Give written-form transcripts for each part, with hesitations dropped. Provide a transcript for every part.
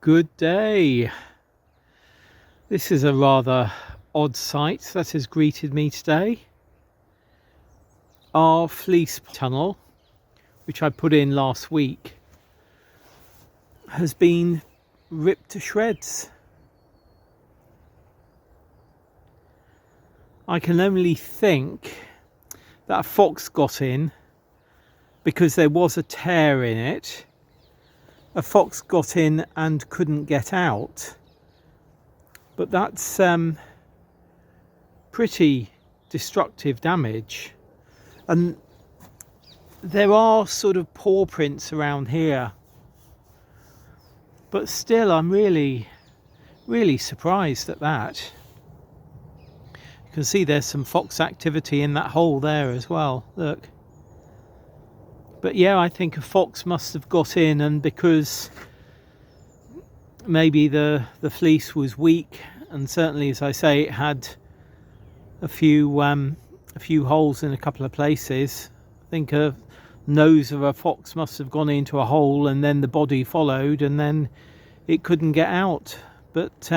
Good day. This is a rather odd sight that has greeted me today. Our fleece tunnel, which I put in last week, has been ripped to shreds. I can only think that a fox got in because there was a tear in it. A fox got in and couldn't get out, but that's pretty destructive damage. And there are sort of paw prints around here, but still I'm really surprised at that. You can see there's some fox activity in that hole there as well, look. But yeah, I think a fox must have got in, and because maybe the fleece was weak, and certainly, as I say, it had a few holes in a couple of places. I think a nose of a fox must have gone into a hole, and then the body followed, and then it couldn't get out. But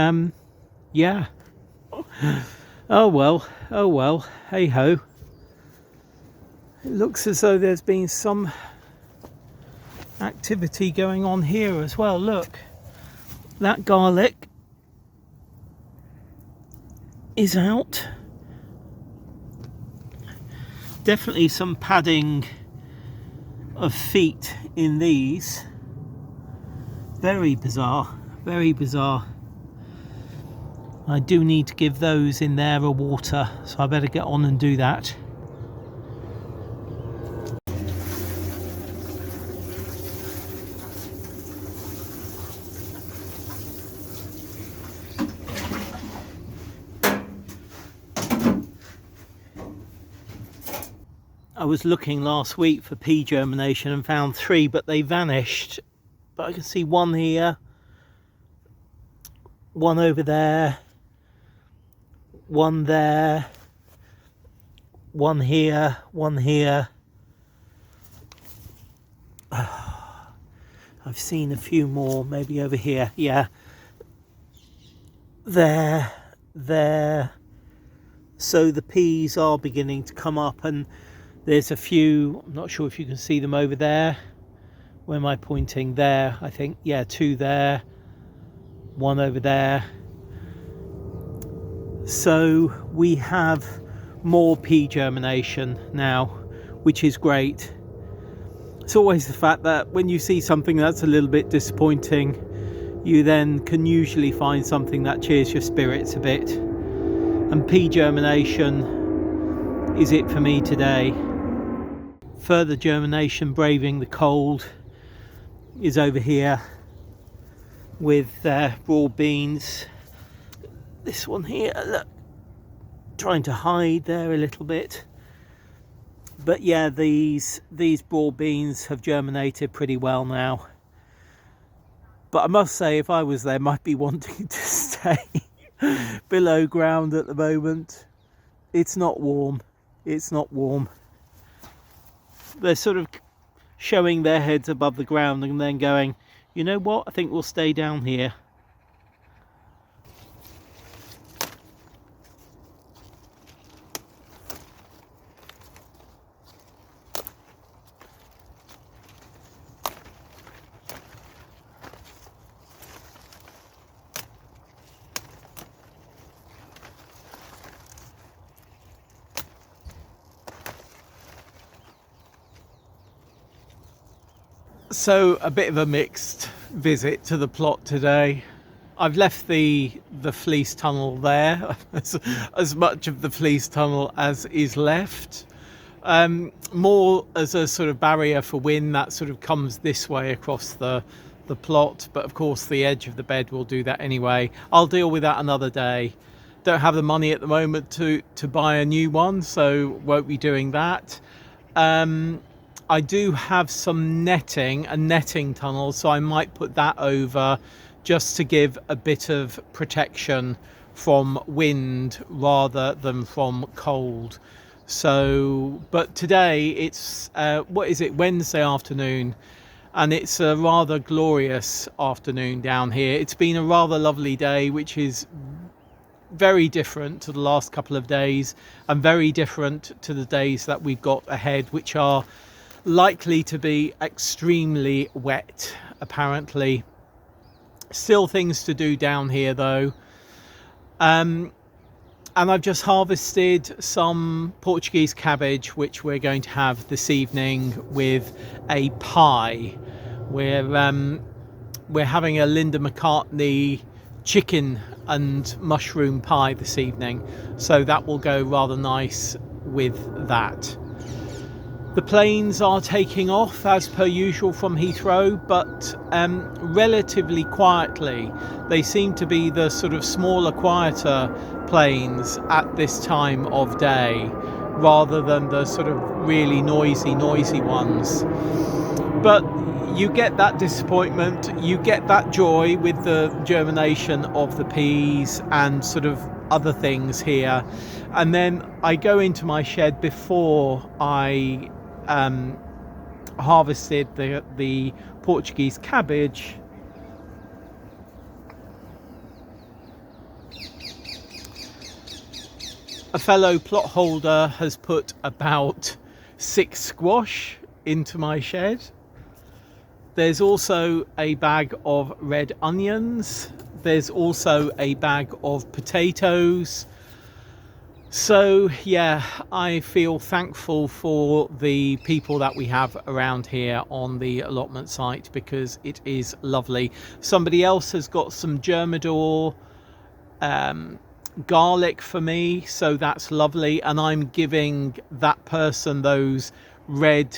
yeah. Oh well, hey ho. It looks as though there's been some activity going on here as well. Look, that garlic is out. Definitely some padding of feet in these. Very bizarre, very bizarre. I do need to give those in there a water, so I better get on and do that. I was looking last week for pea germination and found 3, but they vanished. But I can see one here, one over there, one there, one here, one here. I've seen a few more, maybe over here. Yeah, there. So the peas are beginning to come up, and there's a few, I'm not sure if you can see them over there. Where am I pointing? There, I think. Yeah, 2 there, 1 over there. So we have more pea germination now, which is great. It's always the fact that when you see something that's a little bit disappointing, you then can usually find something that cheers your spirits a bit. And pea germination is it for me today. Further germination braving the cold is over here with broad beans. This one here, look, trying to hide there a little bit. But yeah, these broad beans have germinated pretty well now. But I must say, if I was them, I'd be wanting to stay below ground at the moment. It's not warm. It's not warm. They're sort of showing their heads above the ground and then going, you know what, I think we'll stay down here. So a bit of a mixed visit to the plot today. I've left the fleece tunnel there, as much of the fleece tunnel as is left. More as a sort of barrier for wind that sort of comes this way across the plot, but of course the edge of the bed will do that anyway. I'll deal with that another day. Don't have the money at the moment to buy a new one, so won't be doing that. I do have some netting, a netting tunnel, so I might put that over just to give a bit of protection from wind rather than from cold. So, but today it's, what is it, Wednesday afternoon, and it's a rather glorious afternoon down here. It's been a rather lovely day, which is very different to the last couple of days and very different to the days that we've got ahead, which are likely to be extremely wet, apparently. Still things to do down here though. And I've just harvested some Portuguese cabbage, which we're going to have this evening with a pie. We're having a Linda McCartney chicken and mushroom pie this evening, so that will go rather nice with that. The planes are taking off as per usual from Heathrow, but relatively quietly. They seem to be the sort of smaller, quieter planes at this time of day, rather than the sort of really noisy ones. But you get that disappointment, you get that joy with the germination of the peas and sort of other things here. And then I go into my shed before I harvested the Portuguese cabbage. A fellow plot holder has put about 6 squash into my shed. There's also a bag of red onions. There's also a bag of potatoes. So yeah, I feel thankful for the people that we have around here on the allotment site, because it is lovely. Somebody else has got some Germador garlic for me, so that's lovely, and I'm giving that person those red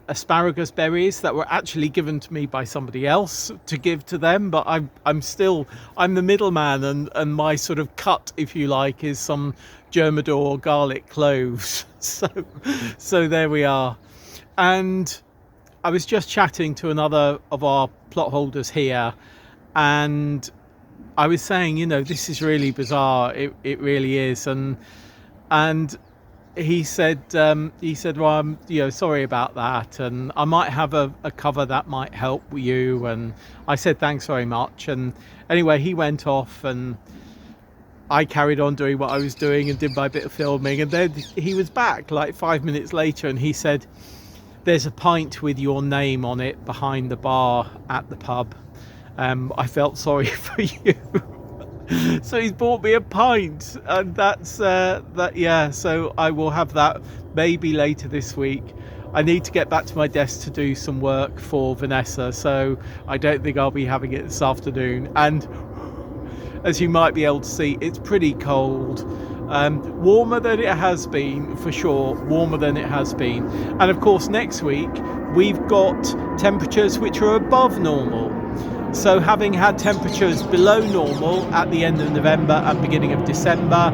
asparagus berries that were actually given to me by somebody else to give to them, but I'm the middleman, and my sort of cut, if you like, is some Germador garlic cloves. So there we are. And I was just chatting to another of our plot holders here, and I was saying, you know, this is really bizarre. It really is. And he said, well, I'm, you know, sorry about that, and I might have a cover that might help you. And I said, thanks very much. And anyway, he went off, and I carried on doing what I was doing and did my bit of filming. And then he was back like 5 minutes later, and he said, there's a pint with your name on it behind the bar at the pub. I felt sorry for you. So he's bought me a pint, and that's that. Yeah, so I will have that maybe later this week. I need to get back to my desk to do some work for Vanessa, so I don't think I'll be having it this afternoon. And as you might be able to see, it's pretty cold. Warmer than it has been, for sure, warmer than it has been. And of course next week we've got temperatures which are above normal. So having had temperatures below normal at the end of November and beginning of December,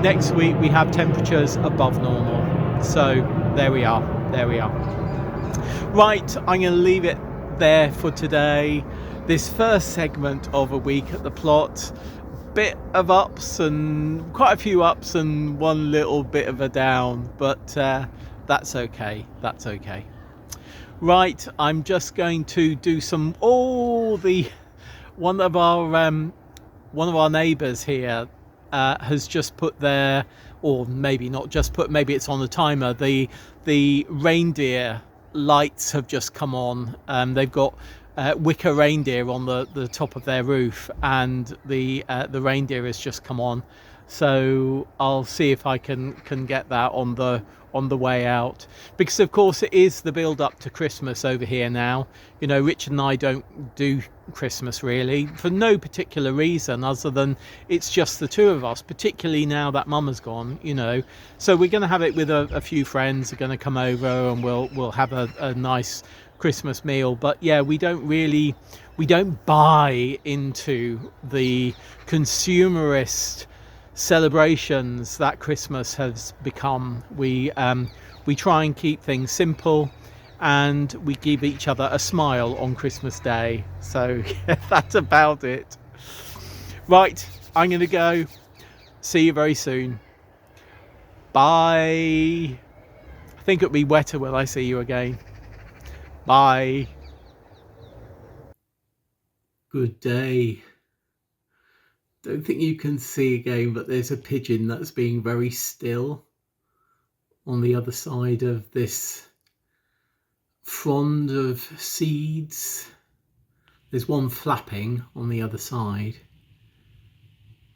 next week we have temperatures above normal. So there we are. Right, I'm going to leave it there for today. This first segment of a week at the plot, bit of ups, and quite a few ups and one little bit of a down, but that's okay. Right, I'm just going to do some. One of our neighbours here has just put their, or maybe not just put, maybe it's on the timer. The reindeer lights have just come on. They've got wicker reindeer on the top of their roof, and the reindeer has just come on. So I'll see if I can get that on the way out, because of course it is the build up to Christmas over here now. You know, Richard and I don't do Christmas really for no particular reason other than it's just the two of us, particularly now that Mum has gone, you know. So we're going to have it with a few friends are going to come over, and we'll have a nice Christmas meal. But yeah, we don't buy into the consumerist celebrations that Christmas has become. We try and keep things simple, and we give each other a smile on Christmas Day. So yeah, that's about it. Right, I'm gonna go. See you very soon. Bye. I think it'll be wetter when I see you again. Bye. Good day. Don't think you can see again, but there's a pigeon that's being very still on the other side of this frond of seeds. There's one flapping on the other side,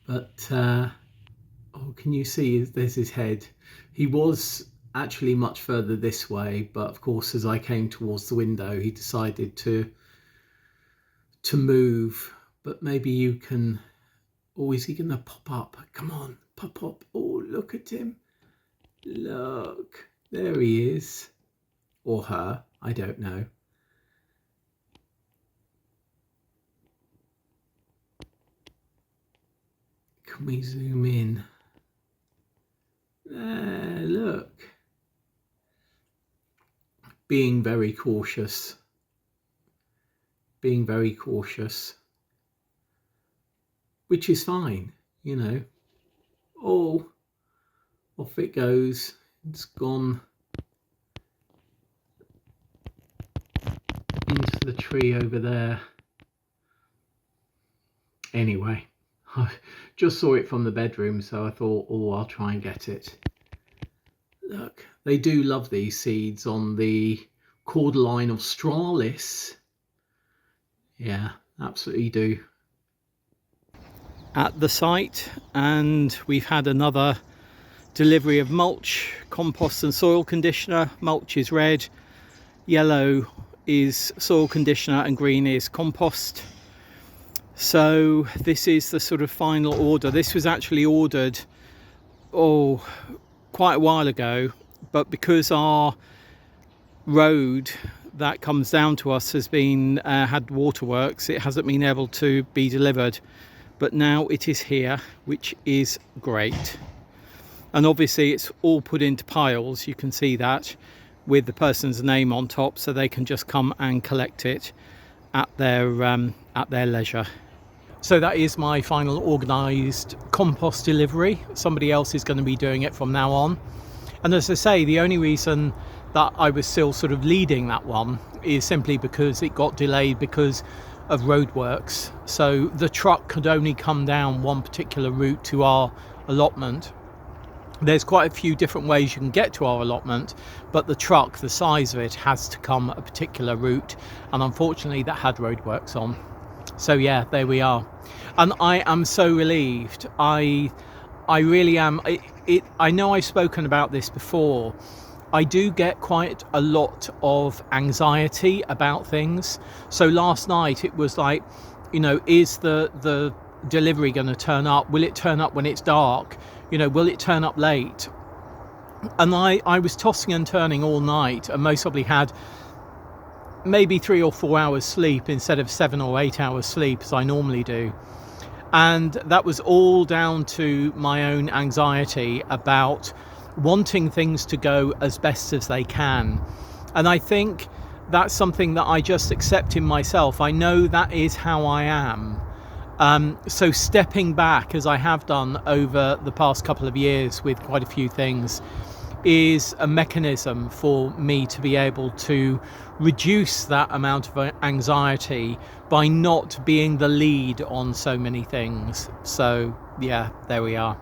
but oh, can you see there's his head? He was actually much further this way, but of course as I came towards the window he decided to move. But maybe you can... Oh, is he gonna pop up? Come on, pop up. Oh, look at him. Look, there he is. Or her, I don't know. Can we zoom in? There, look. Being very cautious. Being very cautious. Which is fine, you know. Oh, off it goes. It's gone into the tree over there. Anyway, I just saw it from the bedroom, so I thought, oh, I'll try and get it. Look, they do love these seeds on the Cordyline Australis. Yeah, absolutely do. At the site, and we've had another delivery of mulch, compost and soil conditioner. Mulch is red, yellow is soil conditioner, and green is compost. So this is the sort of final order. This was actually ordered quite a while ago, but because our road that comes down to us has been had waterworks, it hasn't been able to be delivered. But now it is here, which is great. And obviously it's all put into piles, you can see that, with the person's name on top, so they can just come and collect it at their leisure. So that is my final organised compost delivery. Somebody else is going to be doing it from now on. And as I say, the only reason that I was still sort of leading that one is simply because it got delayed because of roadworks. So the truck could only come down one particular route to our allotment. There's quite a few different ways you can get to our allotment, but the truck, the size of it, has to come a particular route, and unfortunately that had roadworks on. So yeah, there we are. And I am so relieved. I really am. I know I've spoken about this before. I do get quite a lot of anxiety about things. So last night it was like, you know, is the delivery going to turn up? Will it turn up when it's dark? You know, will it turn up late? And I was tossing and turning all night, and most probably had maybe 3 or 4 hours sleep instead of 7 or 8 hours sleep as I normally do. And that was all down to my own anxiety about wanting things to go as best as they can. And I think that's something that I just accept in myself. I know that is how I am. So stepping back, as I have done over the past couple of years with quite a few things, is a mechanism for me to be able to reduce that amount of anxiety by not being the lead on so many things. So yeah, there we are.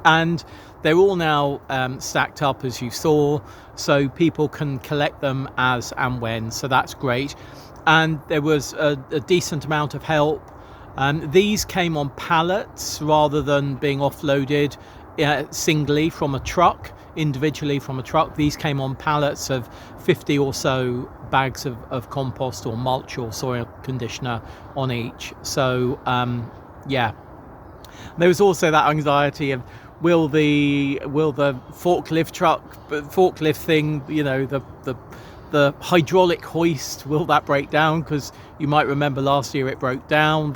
And they're all now stacked up, as you saw, so people can collect them as and when, so that's great. And there was a decent amount of help. These came on pallets rather than being offloaded singly from a truck, individually from a truck. These came on pallets of 50 or so bags of compost or mulch or soil conditioner on each. So yeah, there was also that anxiety of will the forklift thing, you know, the hydraulic hoist, will that break down? Because you might remember last year it broke down.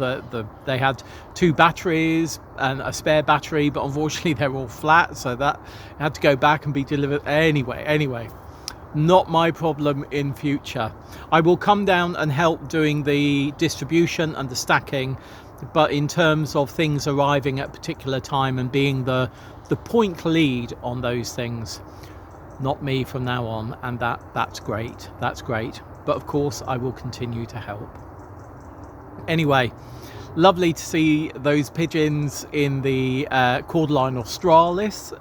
They had 2 batteries and a spare battery, but unfortunately they're all flat, so that had to go back and be delivered anyway. Not my problem in future. I will come down and help doing the distribution and the stacking, but in terms of things arriving at a particular time and being the point lead on those things, not me from now on. And that's great. But of course I will continue to help. Anyway, lovely to see those pigeons in the Cordyline Australis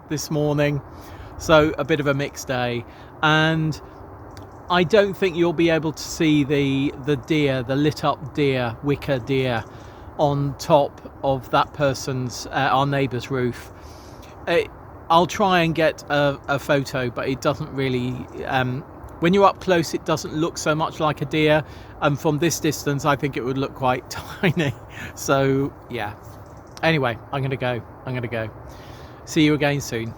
this morning. So a bit of a mixed day, and I don't think you'll be able to see the deer, the lit up deer, wicker deer, on top of that person's, our neighbour's roof. I'll try and get a photo, but it doesn't really, when you're up close it doesn't look so much like a deer, and from this distance I think it would look quite tiny. So yeah, anyway, I'm gonna go. See you again soon.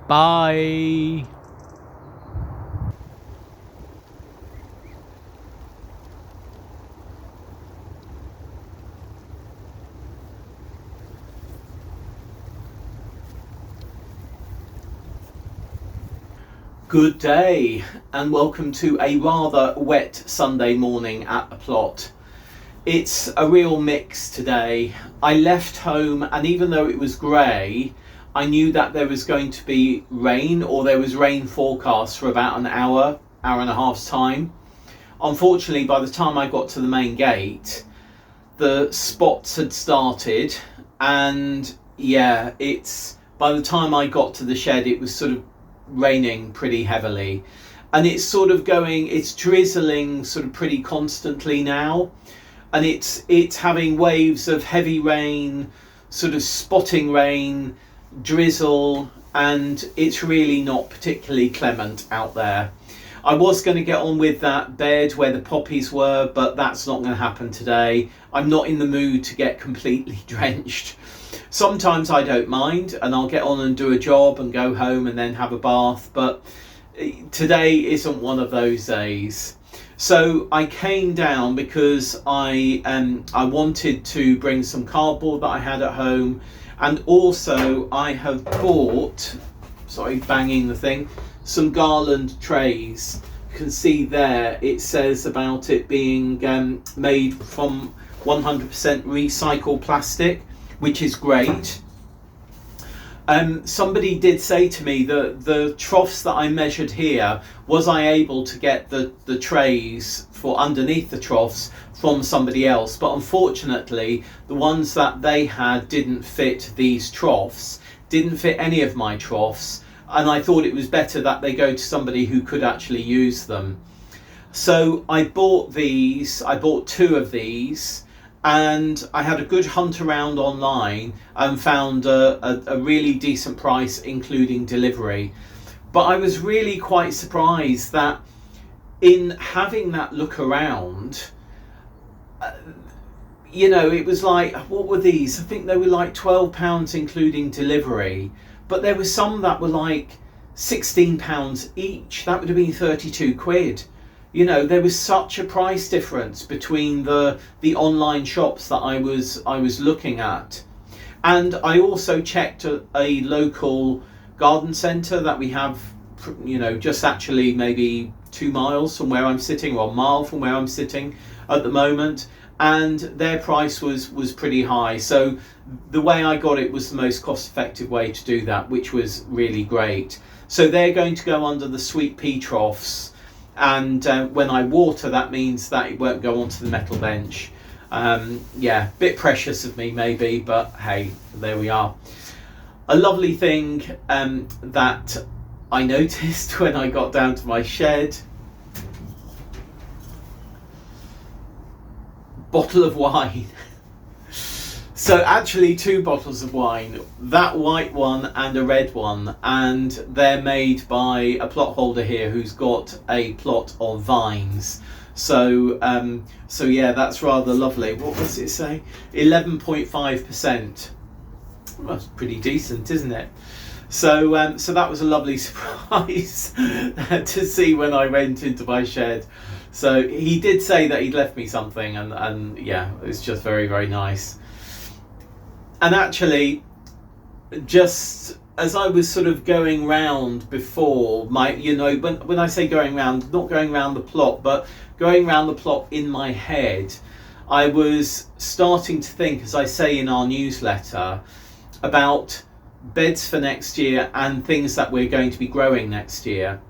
Bye. Good day and welcome to a rather wet Sunday morning at the plot. It's a real mix today. I left home, and even though it was grey, I knew that there was going to be rain, or there was rain forecast for about an hour and a half's time. Unfortunately, by the time I got to the main gate, the spots had started, and yeah, by the time I got to the shed it was sort of raining pretty heavily, and it's drizzling sort of pretty constantly now, and it's having waves of heavy rain, sort of spotting rain, drizzle, and it's really not particularly clement out there. I was going to get on with that bed where the poppies were, but that's not going to happen today. I'm not in the mood to get completely drenched. Sometimes I don't mind and I'll get on and do a job and go home and then have a bath, but today isn't one of those days. So I came down because I wanted to bring some cardboard that I had at home, and also I have bought, sorry, banging the thing, some garland trays. You can see there it says about it being made from 100% recycled plastic, which is great. Somebody did say to me that the troughs that I measured here, was I able to get the trays for underneath the troughs from somebody else, but unfortunately the ones that they had didn't fit these troughs, didn't fit any of my troughs, and I thought it was better that they go to somebody who could actually use them. So I bought these, I bought 2 of these, and I had a good hunt around online and found a really decent price including delivery. But I was really quite surprised that in having that look around, you know, it was like, what were these? I think they were like £12 including delivery, but there were some that were like £16 each. That would have been 32 quid. You know, there was such a price difference between the online shops that I was looking at. And I also checked a local garden centre that we have, you know, just actually maybe 2 miles from where I'm sitting, or a mile from where I'm sitting at the moment, and their price was pretty high. So the way I got it was the most cost-effective way to do that, which was really great. So they're going to go under the sweet pea troughs, and when I water, that means that it won't go onto the metal bench. Yeah, bit precious of me maybe, but hey, there we are. A lovely thing that I noticed when I got down to my shed: bottle of wine. So actually 2 bottles of wine, that white one and a red one, and they're made by a plot holder here who's got a plot of vines. So so yeah, that's rather lovely. What does it say? 11.5%. Well, that's pretty decent, isn't it? So so that was a lovely surprise to see when I went into my shed. So he did say that he'd left me something, and yeah, it's just very, very nice. And actually, just as I was sort of going round before, you know, when I say going round, not going round the plot, but going round the plot in my head, I was starting to think, as I say in our newsletter, about beds for next year and things that we're going to be growing next year.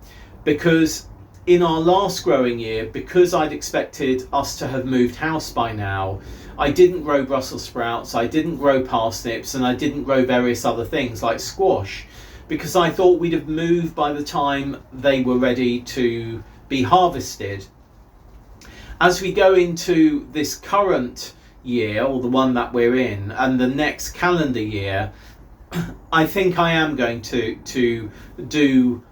Because in our last growing year, because I'd expected us to have moved house by now, I didn't grow Brussels sprouts, I didn't grow parsnips, and I didn't grow various other things like squash, because I thought we'd have moved by the time they were ready to be harvested. As we go into this current year, or the one that we're in, and the next calendar year, I think I am going to do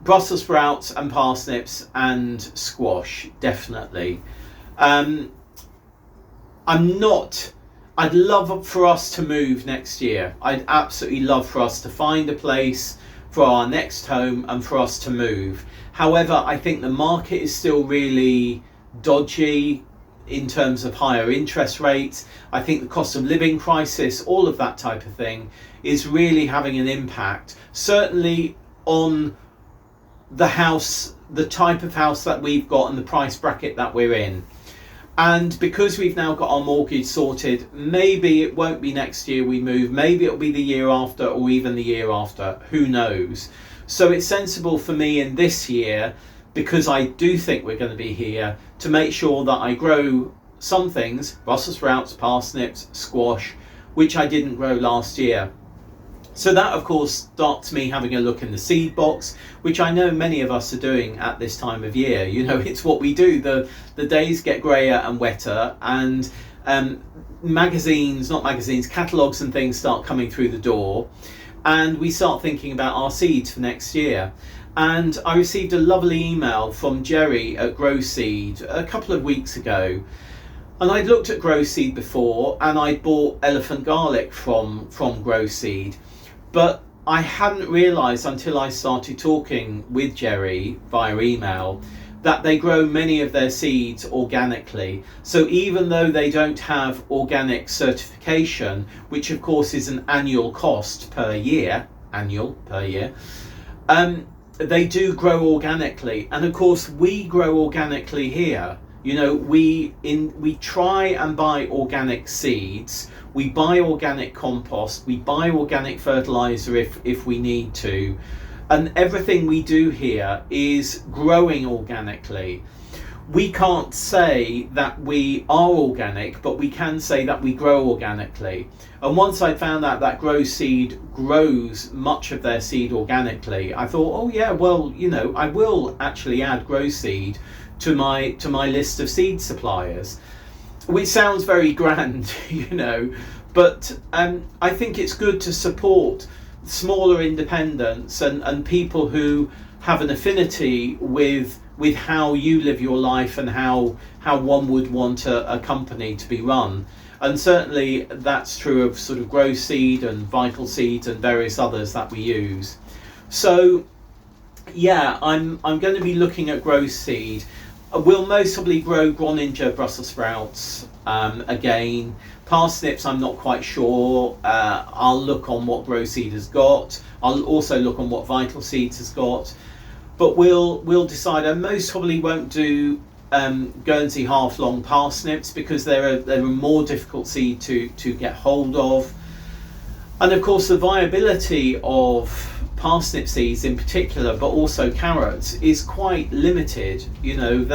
Brussels sprouts and parsnips and squash, definitely. I'd love for us to move next year. I'd absolutely love for us to find a place for our next home and for us to move. However, I think the market is still really dodgy in terms of higher interest rates. I think the cost of living crisis, all of that type of thing, is really having an impact, certainly on the house, the type of house that we've got and the price bracket that we're in. And because we've now got our mortgage sorted, maybe it won't be next year we move, maybe it'll be the year after, or even the year after, who knows. So it's sensible for me in this year, because I do think we're going to be here, to make sure that I grow some things, Brussels sprouts, parsnips, squash, which I didn't grow last year. So that, of course, starts me having a look in the seed box, which I know many of us are doing at this time of year. You know, it's what we do. The days get greyer and wetter, and catalogues and things start coming through the door, and we start thinking about our seeds for next year. And I received a lovely email from Jerry at Growseed a couple of weeks ago. And I'd looked at Growseed before, and I'd bought elephant garlic from Growseed. But I hadn't realised until I started talking with Jerry via email that they grow many of their seeds organically. So even though they don't have organic certification, which of course is an annual cost per year, they do grow organically. And of course we grow organically here. You know, we try and buy organic seeds, we buy organic compost, we buy organic fertilizer if we need to, and everything we do here is growing organically. We can't say that we are organic, but we can say that we grow organically. And once I found out that Growseed grows much of their seed organically, I thought, oh yeah, well, you know, I will actually add Growseed to my list of seed suppliers, which sounds very grand, you know, but I think it's good to support smaller independents and people who have an affinity with how you live your life and how one would want a company to be run. And certainly that's true of sort of Growseed and Vital Seeds and various others that we use. So yeah, I'm going to be looking at Growseed. We'll most probably grow Groninger Brussels sprouts again. Parsnips, I'm not quite sure. I'll look on what Growseed has got. I'll also look on what Vital Seeds has got. But we'll decide. I most probably won't do Guernsey half-long parsnips because they're a more difficult seed to get hold of. And of course the viability of parsnip seeds in particular, but also carrots, is quite limited. You know,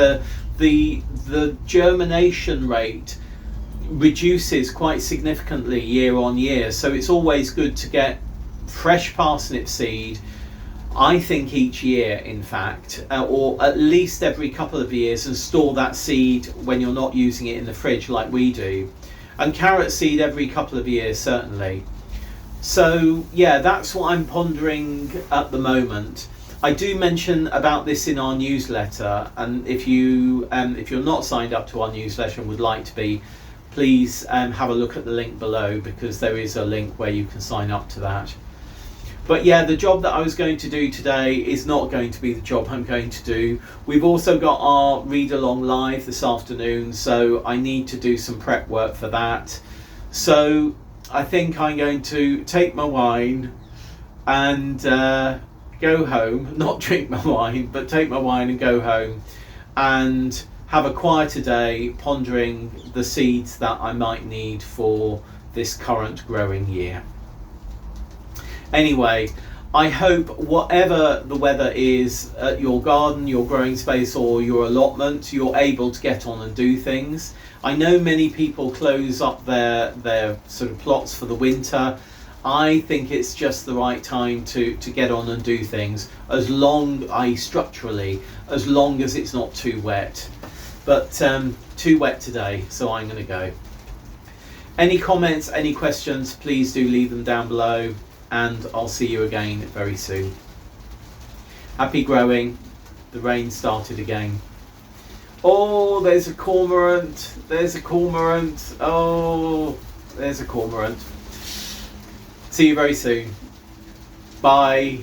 the germination rate reduces quite significantly year on year, so it's always good to get fresh parsnip seed, I think each year in fact, or at least every couple of years, and store that seed when you're not using it in the fridge like we do, and carrot seed every couple of years certainly. So yeah, that's what I'm pondering at the moment. I do mention about this in our newsletter, and if you're not signed up to our newsletter and would like to be, please have a look at the link below, because there is a link where you can sign up to that. But yeah, the job that I was going to do today is not going to be the job I'm going to do. We've also got our read along live this afternoon, so I need to do some prep work for that. So I think I'm going to take my wine and go home, not drink my wine, but take my wine and go home and have a quieter day, pondering the seeds that I might need for this current growing year. Anyway, I hope whatever the weather is at your garden, your growing space or your allotment, you're able to get on and do things. I know many people close up their sort of plots for the winter. I think it's just the right time to get on and do things, as long, structurally, as long as it's not too wet. But too wet today, so I'm going to go. Any comments, any questions, please do leave them down below. And I'll see you again very soon. Happy growing. The rain started again. Oh, there's a cormorant. There's a cormorant. Oh, there's a cormorant. See you very soon. Bye.